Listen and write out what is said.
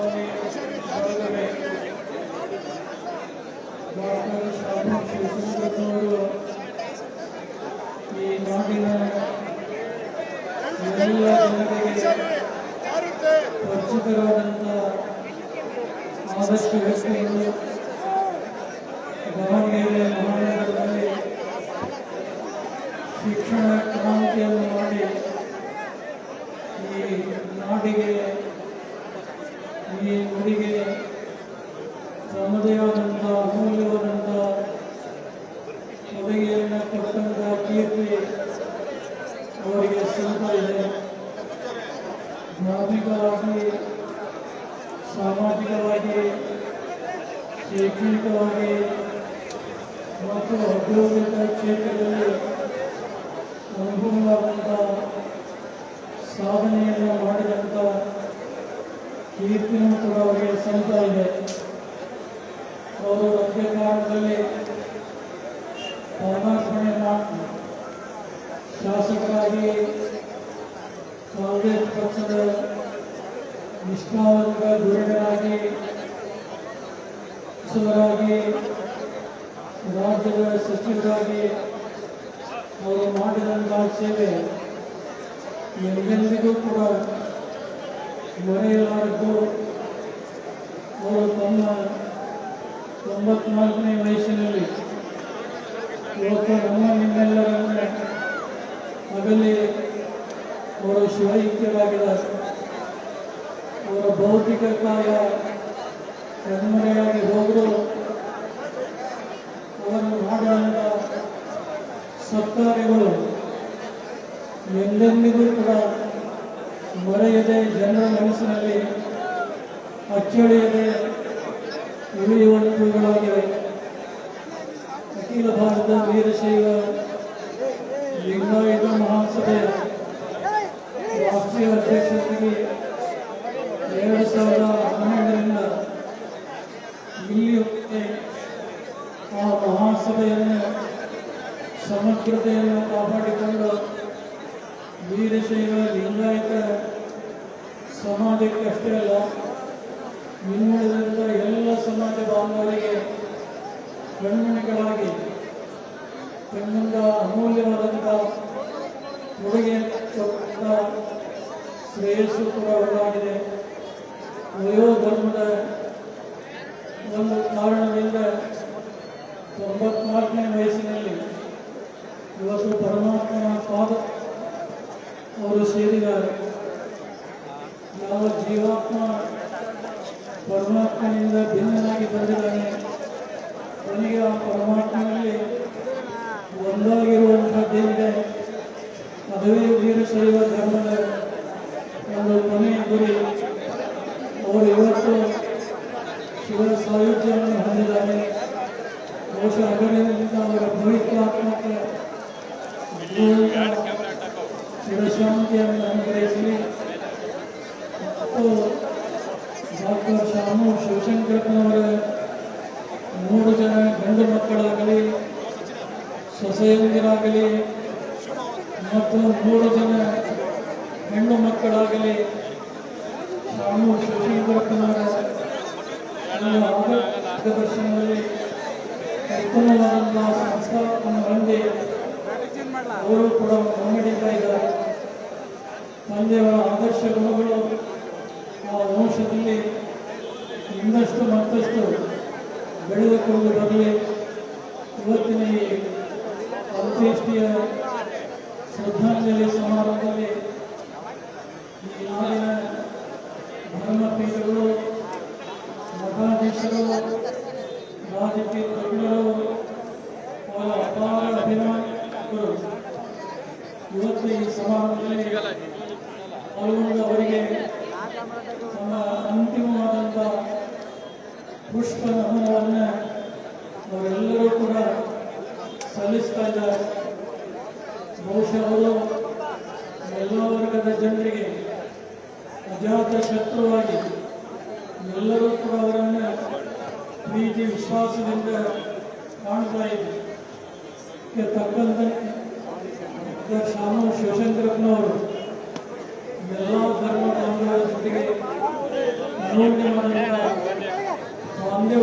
ಈ ನಾಡಿನ ಎಲ್ಲ ಜನರಿಗೆ ಪರಿಚಿತರಾದಂಥ ಆದರ್ಶ ವ್ಯಕ್ತಿಗಳು ದಾವಣಗೆರೆ ಮಹಾನಗರದಲ್ಲಿ ಶಿಕ್ಷಣ ಕ್ರಾಂತಿಯನ್ನು ಮಾಡಿ ಈ ನಾಡಿಗೆ ಈ ನುಡಿಗೆ ತಮ್ಮದೇ ಆದಂಥ ಅಮೂಲ್ಯವಾದಂಥ ಕೊಡುಗೆಯನ್ನು ಕೊಟ್ಟಂಥ ಕೀರ್ತಿ ಅವರಿಗೆ ಸಿಗ್ತಾ ಇದೆ. ಧಾರ್ಮಿಕವಾಗಿ, ಸಾಮಾಜಿಕವಾಗಿ, ಶೈಕ್ಷಣಿಕವಾಗಿ ಮತ್ತು ಔದ್ಯೋಗಿಕ ಕ್ಷೇತ್ರದಲ್ಲಿ ಅನುಗುಣವಾದಂಥ ಸಾಧನೆಯನ್ನು ಮಾಡಿದಂಥ ಕೀರ್ತಿನೂ ಕೂಡ ಅವರಿಗೆ ಸಿಗ್ತಾ ಇದೆ. ಅವರು ರಾಜಕಾರಣದಲ್ಲಿ ಪರಮಾರ್ಪಣೆಯನ್ನು ಶಾಸಕರಾಗಿ ಕಾಂಗ್ರೆಸ್ ಪಕ್ಷದ ನಿಷ್ಠಾವಂತ ಧೋರಣೆಯಾಗಿ ಸಚಿವರಾಗಿ ರಾಜ್ಯದ ಸಚಿವರಾಗಿ ಅವರು ಮಾಡಿದಂಥ ಸೇವೆ ಎಲ್ಲರಿಗೂ ಕೂಡ ಮರೆಯಲಾರದ್ದು. ಅವರು ತಮ್ಮ 94ನೇ ವಯಸ್ಸಿನಲ್ಲಿ ಇವತ್ತು ನಮ್ಮ ನಿಮ್ಮೆಲ್ಲರನ್ನ ಅಗಲಿ ಅವರು ಶಿವೈಕ್ಯರಾಗಿದ್ದಾರೆ. ಅವರ ಭೌತಿಕ ಕಾಲ ಕಣ್ಮರೆಯಾಗಿ ಹೋದರೂ ಅವರು ಮಾಡಿದಂಥ ಸತ್ಕಾರ್ಯಗಳು ಎಲ್ಲೆಂದಿಗೂ ಕೂಡ ಮರೆಯದೆ ಜನರ ಮನಸ್ಸಿನಲ್ಲಿ ಅಚ್ಚಳಿಯದೆ ಉಳಿಯುವಂತುಗಳಾಗಿವೆ. ಅಖಿಲ ಭಾರತ ವೀರಶೈವ ಲಿಂಗಾಯತ ಮಹಾಸಭೆಯ ರಾಷ್ಟ್ರೀಯ ಅಧ್ಯಕ್ಷರಾಗಿ 2012ರಿಂದ ಇಲ್ಲಿಯವರೆಗೆ ಆ ಮಹಾಸಭೆಯನ್ನು ಸಮಗ್ರತೆಯನ್ನು ಕಾಪಾಡಿಕೊಂಡು ವೀರಶೈವ ಲಿಂಗಾಯತ ಸಮಾಜಕ್ಕಷ್ಟೇ ಅಲ್ಲ, ಇನ್ನುಳಿದಂಥ ಎಲ್ಲ ಸಮಾಜ ಬಾಂಧವರಿಗೆ ಕಣ್ಮಣಿಗಳಾಗಿ ತನ್ನಿಂದ ಅಮೂಲ್ಯವಾದಂಥ ಕೊಡುಗೆ ಕೊಟ್ಟ ಶ್ರೇಯಸ್ಸು ಕೂಡ ಒಳಗಾಗಿದೆ. ವಯೋಧರ್ಮದ ಒಂದು ಕಾರಣದಿಂದ 94ನೇ ವಯಸ್ಸಿನಲ್ಲಿ ಇವತ್ತು ಪರಮಾತ್ಮನ ಪಾದ ಅವರು ಸೇರಿದ್ದಾರೆ. ಯಾವ ಜೀವಾತ್ಮ ಪರಮಾತ್ಮನಿಂದ ಭಿನ್ನನಾಗಿ ಬಂದಿದ್ದಾನೆ, ಕೊನೆಗೆ ಆ ಪರಮಾತ್ಮನಲ್ಲಿ ಒಂದಾಗಿರುವಂಥದ್ದೇನಿದೆ ಅದುವೇ ವೀರಶೈವ ಧರ್ಮದ ಒಂದು ಕೊನೆಯ ಗುರಿ. ಅವರು ಇವತ್ತು ಶಿವ ಸಾಯುಜ್ಯವನ್ನು ಹೊಂದಿದ್ದಾರೆ. ಬಹುಶಃ ಅದರಿಂದ ಅವರ ಪವಿತ್ರಾತ್ಮಕ್ಕೆ ಶಿವಶಾಂತಿಯನ್ನು ಅನುಗ್ರಹಿಸಲಿ. ಮತ್ತು ಡಾಕ್ಟರ್ ಶಾಮು ಶಿವಶಂಕರಪ್ಪನವರ 3 ಜನ ಗಂಡು ಮಕ್ಕಳಾಗಲಿ, ಸೊಸೆಯಂದಿರಾಗಲಿ ಮತ್ತು 3 ಜನ ಹೆಣ್ಣು ಮಕ್ಕಳಾಗಲಿ ಶಾಮು ಶಿವಶಂಕರಪ್ಪನವರ ಮಾರ್ಗದರ್ಶನದಲ್ಲಿ ಉತ್ತಮವಾದಂತಹ ಸಂಸ್ಕಾರವನ್ನು ಹೊಂದಿ ಅವರು ಕೂಡ ಮುನ್ನಡೆಯುತ್ತಾ ಇದ್ದಾರೆ. ತಂದೆಯವರ ಆದರ್ಶ ಗುಣಗಳು ಆ ವಂಶದಲ್ಲಿ ಇನ್ನಷ್ಟು ಮತ್ತಷ್ಟು ಬೆಳೆದುಕೊಂಡು ಬರಲಿ. ಇವತ್ತಿನ ಈ ಅಂತ್ಯೇಷ್ಟಿಯ ಶ್ರದ್ಧಾಂಜಲಿ ಸಮಾರಂಭದಲ್ಲಿ ಈ ನಾಡಿನ ಧರ್ಮಪೀಠಗಳು, ಮಠಾಧೀಶರು, ರಾಜಕೀಯ ತಜ್ಞರು, ಅವರ ಅಪಾರ ಅಭಿಮಾನಿಗಳು ಇವತ್ತು ಈ ಸಮಾರಂಭದಲ್ಲಿ ಪಾಲ್ಗೊಂಡು ಅವರಿಗೆ ತಮ್ಮ ಅಂತಿಮವಾದಂಥ ಪುಷ್ಪ ನಮನವನ್ನು ಅವರೆಲ್ಲರೂ ಕೂಡ ಸಲ್ಲಿಸ್ತಾ ಇದ್ದಾರೆ. ಬಹುಶಃ ಅವರು ಎಲ್ಲ ವರ್ಗದ ಜನರಿಗೆ ಅಜಾತ ಶತ್ರುವಾಗಿ ಎಲ್ಲರೂ ಕೂಡ ಅವರನ್ನು ಪ್ರೀತಿ ವಿಶ್ವಾಸದಿಂದ ಕಾಣ್ತಾ ಇದ್ದಾರೆ. ತಕ್ಕಂತೆ ಶಾಮು ಶಿವಶಂಕರಪ್ಪನವರು ಎಲ್ಲ ಧರ್ಮ ಬಾಂಧವರ ಜೊತೆಗೆ ನಿಯೋಜನೆ ಮಾಡಿದ ಒಂದೇ